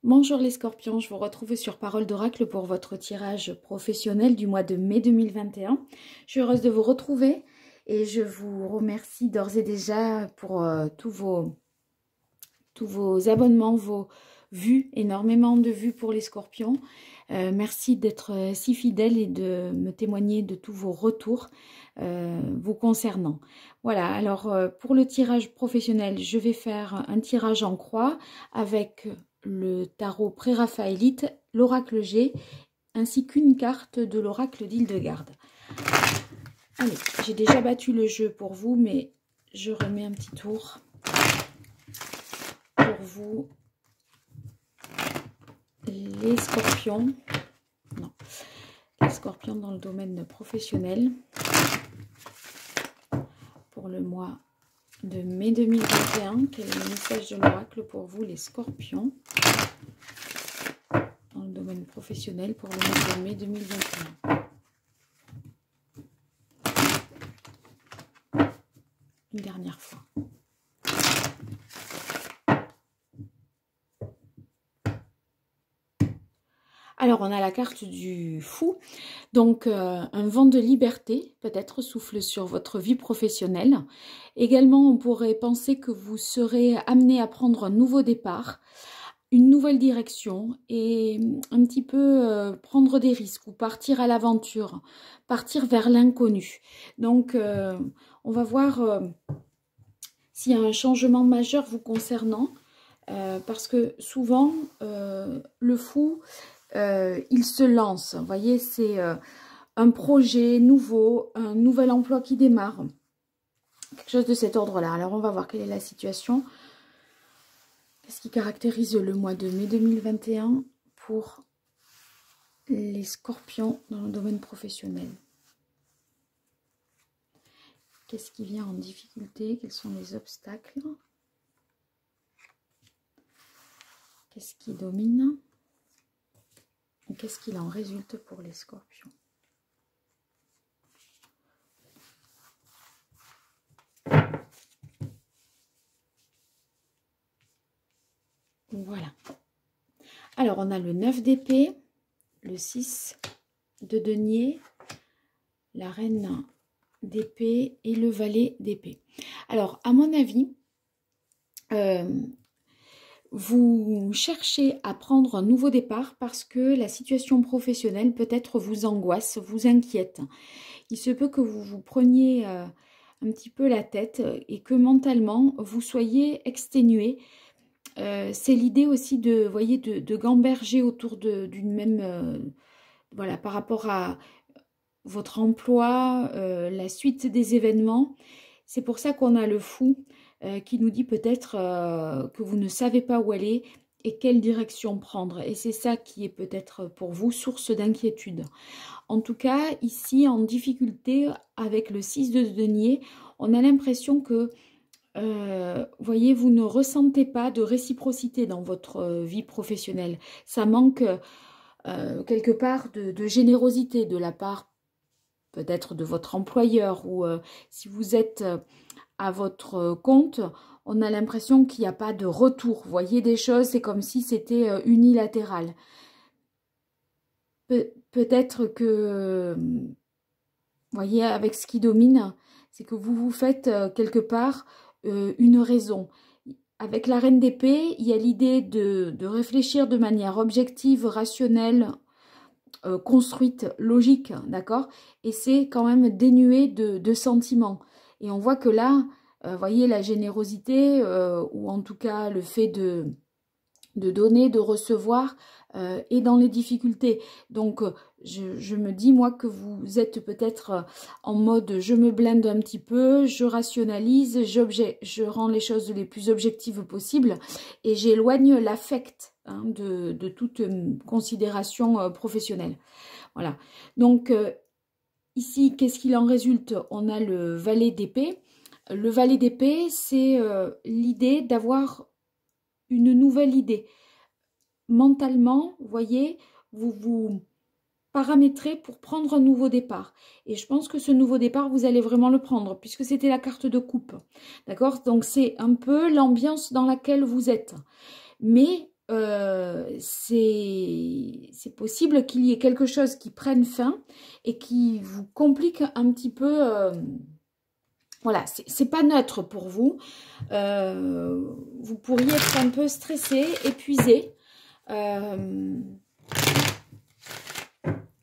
Bonjour les scorpions, je vous retrouve sur Parole d'Oracle pour votre tirage professionnel du mois de mai 2021. Je suis heureuse de vous retrouver et je vous remercie d'ores et déjà pour tous vos abonnements, vos vues, énormément de vues pour les scorpions. Merci d'être si fidèles et de me témoigner de tous vos retours vous concernant. Voilà, alors pour le tirage professionnel, je vais faire un tirage en croix avec le tarot pré-raphaélite, l'oracle G, ainsi qu'une carte de l'oracle d'Hildegarde. Allez, j'ai déjà battu le jeu pour vous, mais je remets un petit tour pour vous, les scorpions. Non, les scorpions dans le domaine professionnel pour le mois de mai 2021. Quel est le message de l'oracle pour vous, les scorpions, dans le domaine professionnel pour le mois de mai 2021? Une dernière fois. Alors, on a la carte du fou. Donc, un vent de liberté, peut-être, souffle sur votre vie professionnelle. Également, on pourrait penser que vous serez amené à prendre un nouveau départ, une nouvelle direction et un petit peu prendre des risques ou partir à l'aventure, partir vers l'inconnu. Donc, on va voir s'il y a un changement majeur vous concernant, parce que souvent, le fou... il se lance, vous voyez, c'est un projet nouveau, un nouvel emploi qui démarre, quelque chose de cet ordre-là. Alors, on va voir quelle est la situation. Qu'est-ce qui caractérise le mois de mai 2021 pour les scorpions dans le domaine professionnel? Qu'est-ce qui vient en difficulté? Quels sont les obstacles? Qu'est-ce qui domine? Qu'est-ce qu'il en résulte pour les scorpions? Voilà. Alors, on a le 9 d'épée, le 6 de denier, la reine d'épée et le valet d'épée. Alors, à mon avis, vous cherchez à prendre un nouveau départ parce que la situation professionnelle peut-être vous angoisse, vous inquiète. Il se peut que vous vous preniez un petit peu la tête et que mentalement vous soyez exténué. C'est l'idée aussi de, voyez, de gamberger autour d'une même, voilà, par rapport à votre emploi, la suite des événements. C'est pour ça qu'on a le fou qui nous dit peut-être que vous ne savez pas où aller et quelle direction prendre. Et c'est ça qui est peut-être pour vous source d'inquiétude. En tout cas, ici, en difficulté avec le 6 de denier, on a l'impression que, voyez, vous ne ressentez pas de réciprocité dans votre vie professionnelle. Ça manque quelque part de générosité de la part peut-être de votre employeur ou si vous êtes à votre compte, on a l'impression qu'il n'y a pas de retour. Vous voyez des choses, c'est comme si c'était unilatéral. Peut-être que, vous voyez, avec ce qui domine, c'est que vous vous faites quelque part une raison. Avec la reine d'épée, il y a l'idée de réfléchir de manière objective, rationnelle, construite, logique, d'accord? Et c'est quand même dénué de sentiments. Et on voit que là, voyez, la générosité, ou en tout cas le fait de donner, de recevoir, est dans les difficultés. Donc, je me dis, moi, que vous êtes peut-être en mode, je me blinde un petit peu, je rationalise, je rends les choses les plus objectives possibles, et j'éloigne l'affect de toute considération professionnelle. Voilà. Donc, ici, qu'est-ce qu'il en résulte? On a le valet d'épée. Le valet d'épée, c'est l'idée d'avoir une nouvelle idée. Mentalement, vous voyez, vous vous paramétrez pour prendre un nouveau départ. Et je pense que ce nouveau départ, vous allez vraiment le prendre, puisque c'était la carte de coupe. D'accord? Donc, c'est un peu l'ambiance dans laquelle vous êtes. Mais c'est possible qu'il y ait quelque chose qui prenne fin et qui vous complique un petit peu. Voilà, c'est pas neutre pour vous. Vous pourriez être un peu stressé, épuisé, à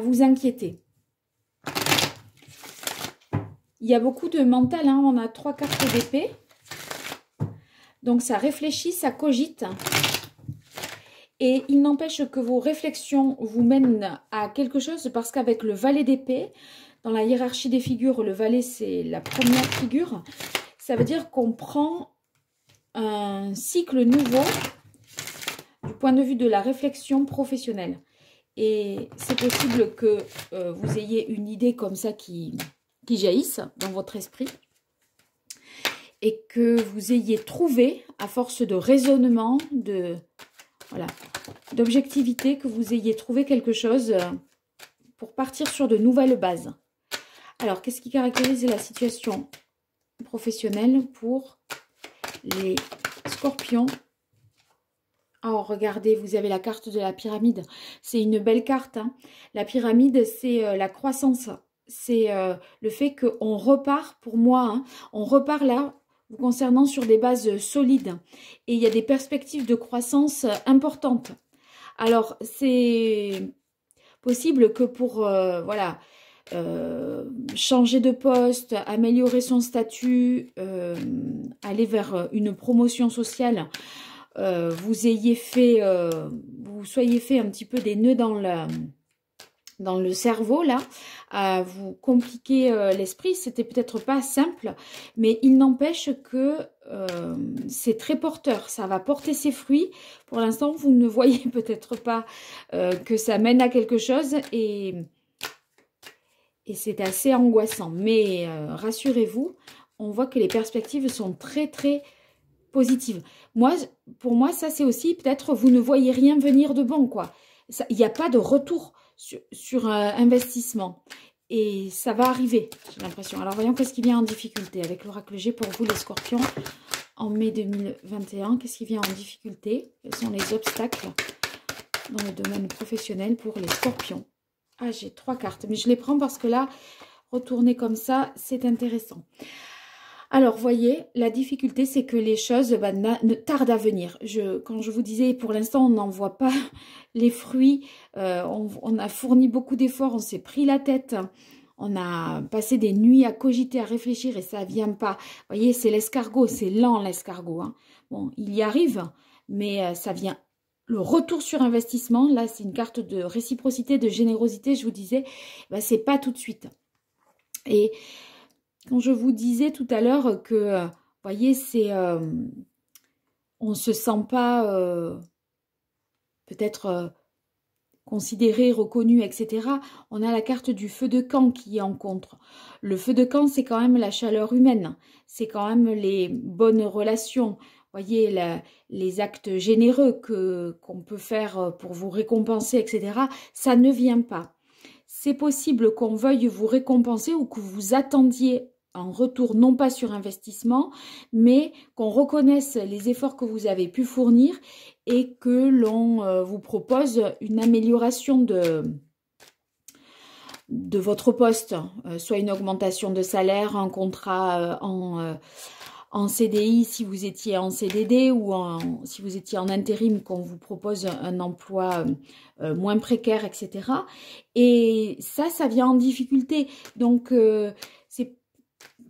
vous inquiéter. Il y a beaucoup de mental, hein. On a 3 cartes d'épée. Donc ça réfléchit, ça cogite. Et il n'empêche que vos réflexions vous mènent à quelque chose parce qu'avec le valet d'épée, dans la hiérarchie des figures, le valet c'est la première figure. Ça veut dire qu'on prend un cycle nouveau du point de vue de la réflexion professionnelle. Et c'est possible que vous ayez une idée comme ça qui jaillisse dans votre esprit et que vous ayez trouvé, à force de raisonnement, d'objectivité, que vous ayez trouvé quelque chose pour partir sur de nouvelles bases. Alors, qu'est-ce qui caractérise la situation professionnelle pour les scorpions? Oh, regardez, vous avez la carte de la pyramide. C'est une belle carte, hein. La pyramide, c'est la croissance. C'est le fait qu'on repart, pour moi, hein, on repart là, vous concernant sur des bases solides. Et il y a des perspectives de croissance importantes. Alors, c'est possible que pour, voilà, changer de poste, améliorer son statut, aller vers une promotion sociale, vous soyez fait un petit peu des nœuds dans le cerveau là, à vous compliquer l'esprit. C'était peut-être pas simple, mais il n'empêche que c'est très porteur, ça va porter ses fruits. Pour l'instant, vous ne voyez peut-être pas que ça mène à quelque chose et c'est assez angoissant. Mais rassurez-vous, on voit que les perspectives sont très très positives. Pour moi, ça c'est aussi peut-être vous ne voyez rien venir de bon, quoi. Il n'y a pas de retour sur investissement. Et ça va arriver, j'ai l'impression. Alors, voyons qu'est-ce qui vient en difficulté avec l'oracle G pour vous, les scorpions, en mai 2021. Qu'est-ce qui vient en difficulté? Quels sont les obstacles dans le domaine professionnel pour les scorpions? Ah, j'ai 3 cartes, mais je les prends parce que là, retourner comme ça, c'est intéressant. Alors, voyez, la difficulté, c'est que les choses ne tardent à venir. Quand je vous disais, pour l'instant, on n'en voit pas les fruits. On a fourni beaucoup d'efforts, on s'est pris la tête. On a passé des nuits à cogiter, à réfléchir et ça ne vient pas. Vous voyez, c'est l'escargot, c'est lent l'escargot, hein. Bon, il y arrive, mais ça vient. Le retour sur investissement, là, c'est une carte de réciprocité, de générosité, je vous disais, c'est pas tout de suite. Et quand je vous disais tout à l'heure que, vous voyez, on ne se sent pas peut-être considéré, reconnu, etc. On a la carte du feu de camp qui est en contre. Le feu de camp, c'est quand même la chaleur humaine. C'est quand même les bonnes relations. Vous voyez, les actes généreux qu'on peut faire pour vous récompenser, etc. Ça ne vient pas. C'est possible qu'on veuille vous récompenser ou que vous attendiez en retour, non pas sur investissement, mais qu'on reconnaisse les efforts que vous avez pu fournir et que l'on vous propose une amélioration de votre poste, soit une augmentation de salaire, un contrat en CDI si vous étiez en CDD ou si vous étiez en intérim, qu'on vous propose un emploi moins précaire, etc. Et ça vient en difficulté. Donc,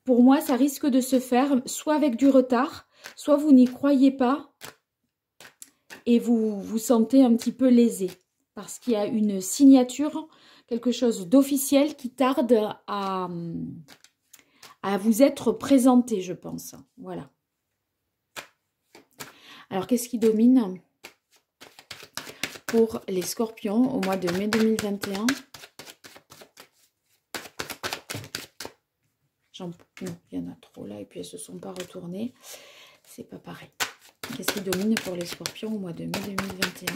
pour moi, ça risque de se faire soit avec du retard, soit vous n'y croyez pas et vous vous sentez un petit peu lésé parce qu'il y a une signature, quelque chose d'officiel qui tarde à vous être présenté, je pense. Voilà. Alors, qu'est-ce qui domine pour les scorpions au mois de mai 2021? Non, il y en a trop là et puis elles ne se sont pas retournées. C'est pas pareil. Qu'est-ce qui domine pour les scorpions au mois de mai 2021?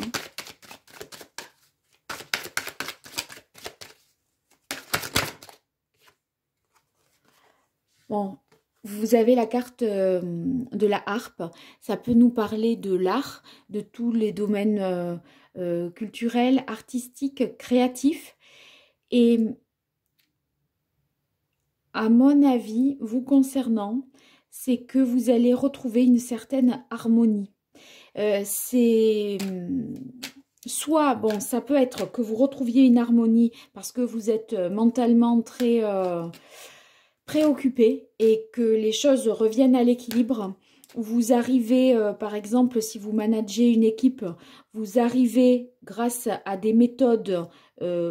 Bon, vous avez la carte de la harpe. Ça peut nous parler de l'art, de tous les domaines culturels, artistiques, créatifs. Et à mon avis, vous concernant, c'est que vous allez retrouver une certaine harmonie. C'est soit, bon, ça peut être que vous retrouviez une harmonie parce que vous êtes mentalement très préoccupé et que les choses reviennent à l'équilibre. Vous arrivez, par exemple, si vous managez une équipe, vous arrivez grâce à des méthodes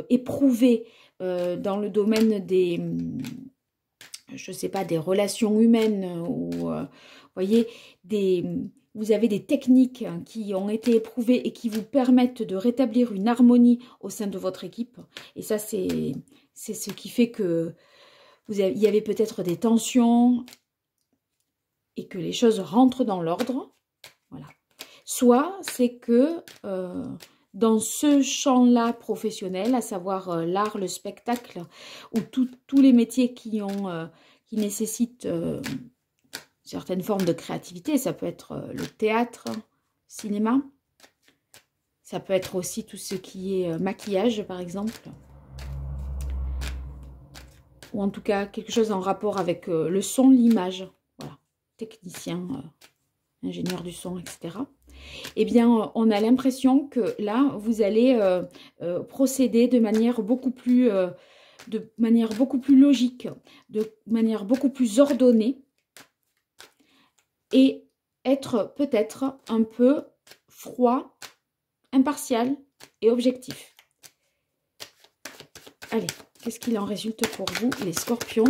éprouvées dans le domaine des, je sais pas, des relations humaines ou, voyez, vous avez des techniques qui ont été éprouvées et qui vous permettent de rétablir une harmonie au sein de votre équipe. Et ça, c'est ce qui fait que il y avait peut-être des tensions et que les choses rentrent dans l'ordre. Voilà. Soit c'est que dans ce champ-là professionnel, à savoir l'art, le spectacle, ou tous les métiers qui nécessitent certaines formes de créativité, ça peut être le théâtre, cinéma, ça peut être aussi tout ce qui est maquillage par exemple, ou en tout cas quelque chose en rapport avec le son, l'image, voilà, technicien, ingénieur du son, etc. Eh bien, on a l'impression que là, vous allez procéder de manière beaucoup plus logique, de manière beaucoup plus ordonnée et être peut-être un peu froid, impartial et objectif. Allez, qu'est-ce qu'il en résulte pour vous, les scorpions,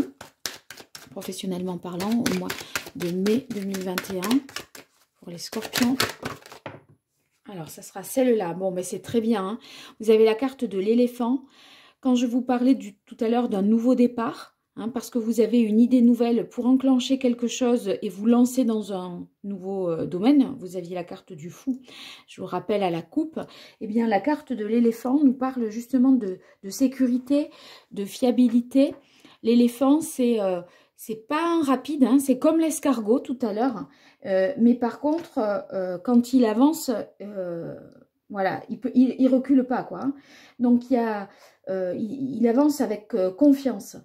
professionnellement parlant, au mois de mai 2021, pour les scorpions? Alors, ça sera celle-là. Bon, mais c'est très bien. Hein. Vous avez la carte de l'éléphant. Quand je vous parlais tout à l'heure d'un nouveau départ, hein, parce que vous avez une idée nouvelle pour enclencher quelque chose et vous lancer dans un nouveau domaine, vous aviez la carte du fou, je vous rappelle, à la coupe, eh bien, la carte de l'éléphant nous parle justement de sécurité, de fiabilité. L'éléphant, c'est pas un rapide, hein, c'est comme l'escargot tout à l'heure, mais par contre, quand il avance, voilà, il recule pas, quoi. Hein. Donc, il avance avec confiance.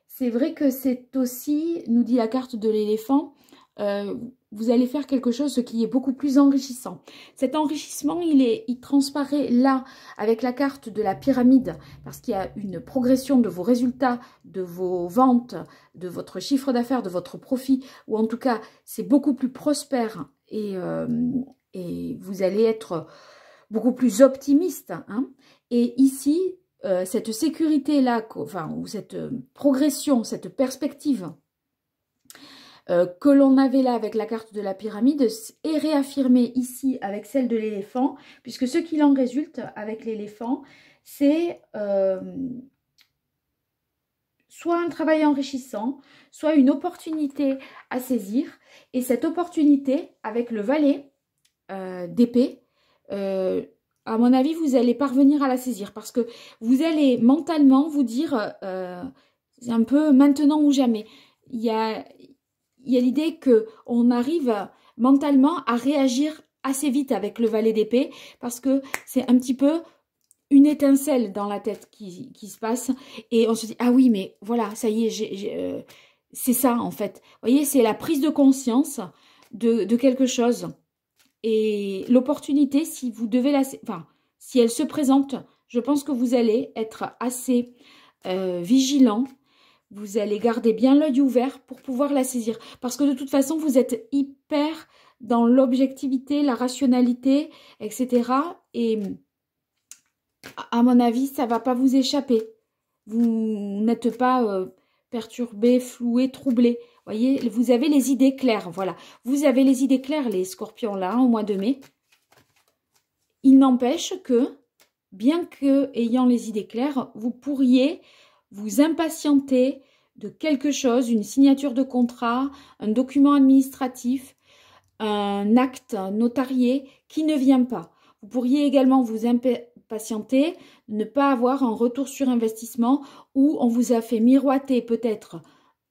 C'est vrai que c'est aussi, nous dit la carte de l'éléphant, vous allez faire quelque chose qui est beaucoup plus enrichissant. Cet enrichissement, il transparaît là avec la carte de la pyramide parce qu'il y a une progression de vos résultats, de vos ventes, de votre chiffre d'affaires, de votre profit, ou en tout cas, c'est beaucoup plus prospère et vous allez être beaucoup plus optimiste. Hein. Et ici, cette sécurité-là, enfin, ou cette progression, cette perspective que l'on avait là avec la carte de la pyramide est réaffirmée ici avec celle de l'éléphant, puisque ce qu'il en résulte avec l'éléphant, c'est soit un travail enrichissant, soit une opportunité à saisir, et cette opportunité avec le valet d'épée, à mon avis, vous allez parvenir à la saisir parce que vous allez mentalement vous dire c'est un peu maintenant ou jamais. Il y a l'idée qu'on arrive mentalement à réagir assez vite avec le valet d'épée parce que c'est un petit peu une étincelle dans la tête qui se passe et on se dit ah oui mais voilà ça y est c'est ça en fait. Vous voyez, c'est la prise de conscience de quelque chose. Et l'opportunité, si vous devez si elle se présente, je pense que vous allez être assez vigilant. Vous allez garder bien l'œil ouvert pour pouvoir la saisir. Parce que de toute façon, vous êtes hyper dans l'objectivité, la rationalité, etc. Et à mon avis, ça ne va pas vous échapper. Vous n'êtes pas perturbé, floué, troublé. Voyez, vous avez les idées claires, voilà. Vous avez les idées claires, les scorpions, là, au mois de mai. Il n'empêche que, bien que ayant les idées claires, vous pourriez vous impatienter de quelque chose, une signature de contrat, un document administratif, un acte notarié qui ne vient pas. Vous pourriez également vous impatienter, ne pas avoir un retour sur investissement où on vous a fait miroiter peut-être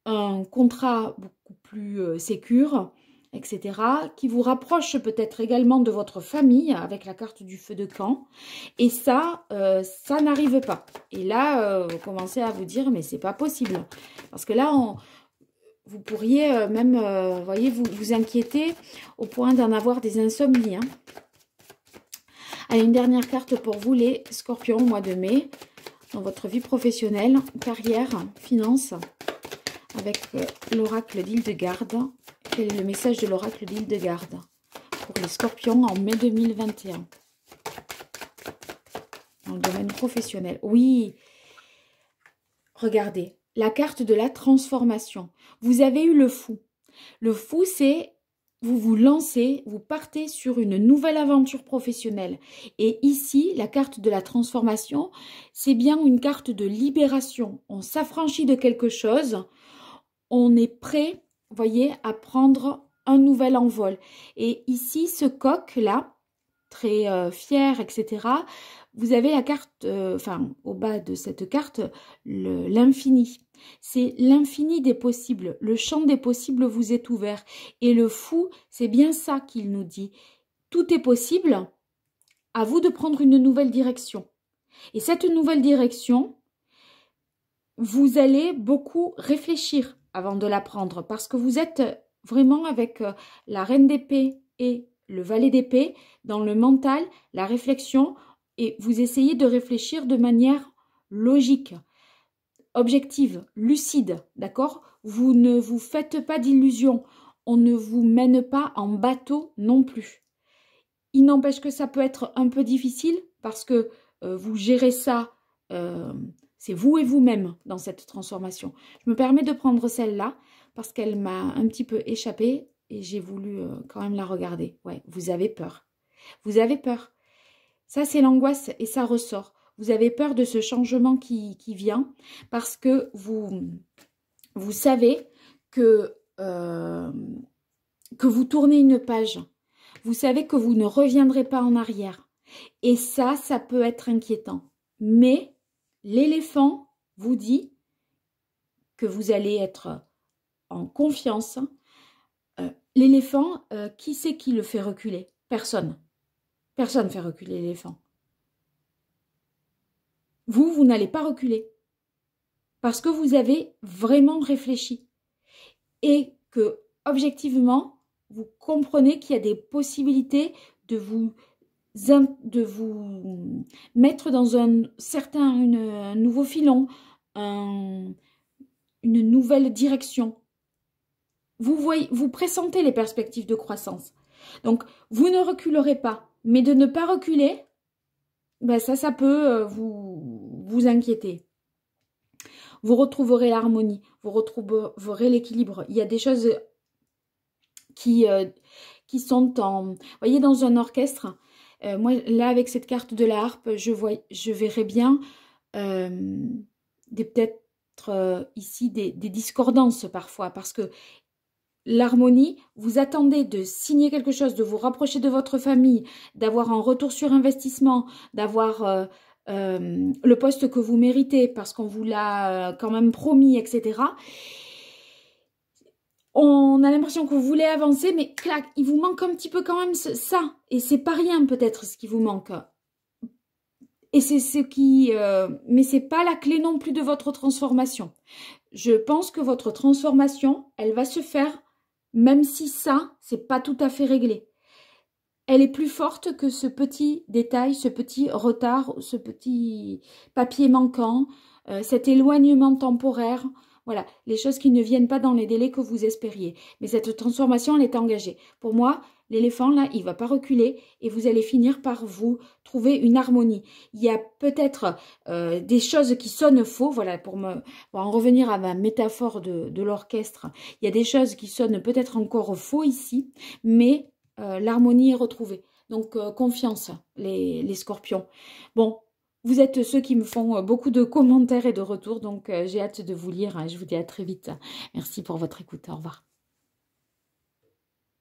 un contrat beaucoup plus sécure, etc. Qui vous rapproche peut-être également de votre famille avec la carte du feu de camp. Et ça, ça n'arrive pas. Et là, vous commencez à vous dire, mais c'est pas possible. Parce que là, vous pourriez même, voyez, vous inquiéter au point d'en avoir des insomnies. Hein. Allez, une dernière carte pour vous, les scorpions, au mois de mai, dans votre vie professionnelle, carrière, finances, avec l'oracle d'Hildegarde. Quel est le message de l'oracle d'Hildegarde pour les scorpions en mai 2021 dans le domaine professionnel? Oui, regardez, la carte de la transformation. Vous avez eu le fou. Le fou, c'est vous vous lancez, vous partez sur une nouvelle aventure professionnelle. Et ici, la carte de la transformation, c'est bien une carte de libération. On s'affranchit de quelque chose, on est prêt, vous voyez, à prendre un nouvel envol. Et ici, ce coq-là, très fier, etc., vous avez la carte, enfin, au bas de cette carte, l'infini. C'est l'infini des possibles. Le champ des possibles vous est ouvert. Et le fou, c'est bien ça qu'il nous dit. Tout est possible, à vous de prendre une nouvelle direction. Et cette nouvelle direction, vous allez beaucoup réfléchir avant de la prendre. Parce que vous êtes vraiment avec la reine d'épée et le valet d'épée dans le mental, la réflexion, et vous essayez de réfléchir de manière logique, objective, lucide, d'accord? Vous ne vous faites pas d'illusions, on ne vous mène pas en bateau non plus. Il n'empêche que ça peut être un peu difficile parce que vous gérez ça, c'est vous et vous-même dans cette transformation. Je me permets de prendre celle-là parce qu'elle m'a un petit peu échappé et j'ai voulu quand même la regarder. Ouais, vous avez peur. Vous avez peur. Ça, c'est l'angoisse et ça ressort. Vous avez peur de ce changement qui vient parce que vous savez que vous tournez une page. Vous savez que vous ne reviendrez pas en arrière. Et ça peut être inquiétant. Mais l'éléphant vous dit que vous allez être en confiance. L'éléphant, qui c'est qui le fait reculer? Personne. Personne ne fait reculer l'éléphant. Vous n'allez pas reculer. Parce que vous avez vraiment réfléchi. Et que, objectivement, vous comprenez qu'il y a des possibilités de vous mettre dans un nouveau filon, une nouvelle direction. Vous pressentez les perspectives de croissance. Donc, vous ne reculerez pas. Mais de ne pas reculer, ben ça peut vous inquiéter. Vous retrouverez l'harmonie, vous retrouverez l'équilibre. Il y a des choses qui sont en... Vous voyez, dans un orchestre, moi, là, avec cette carte de la harpe, je verrais bien peut-être ici des discordances parfois, parce que l'harmonie, vous attendez de signer quelque chose, de vous rapprocher de votre famille, d'avoir un retour sur investissement, d'avoir le poste que vous méritez parce qu'on vous l'a quand même promis, etc. On a l'impression que vous voulez avancer, mais clac, il vous manque un petit peu quand même ça. Et c'est pas rien peut-être ce qui vous manque. Et c'est ce qui... mais c'est pas la clé non plus de votre transformation. Je pense que votre transformation, elle va se faire même si ça, c'est pas tout à fait réglé. Elle est plus forte que ce petit détail, ce petit retard, ce petit papier manquant, cet éloignement temporaire. Voilà, les choses qui ne viennent pas dans les délais que vous espériez. Mais cette transformation, elle est engagée. Pour moi, l'éléphant, là, il ne va pas reculer et vous allez finir par vous trouver une harmonie. Il y a peut-être des choses qui sonnent faux. Voilà, pour en revenir à ma métaphore de l'orchestre, il y a des choses qui sonnent peut-être encore faux ici, mais l'harmonie est retrouvée. Donc, confiance, les scorpions. Bon. Vous êtes ceux qui me font beaucoup de commentaires et de retours, donc j'ai hâte de vous lire. Je vous dis à très vite. Merci pour votre écoute. Au revoir.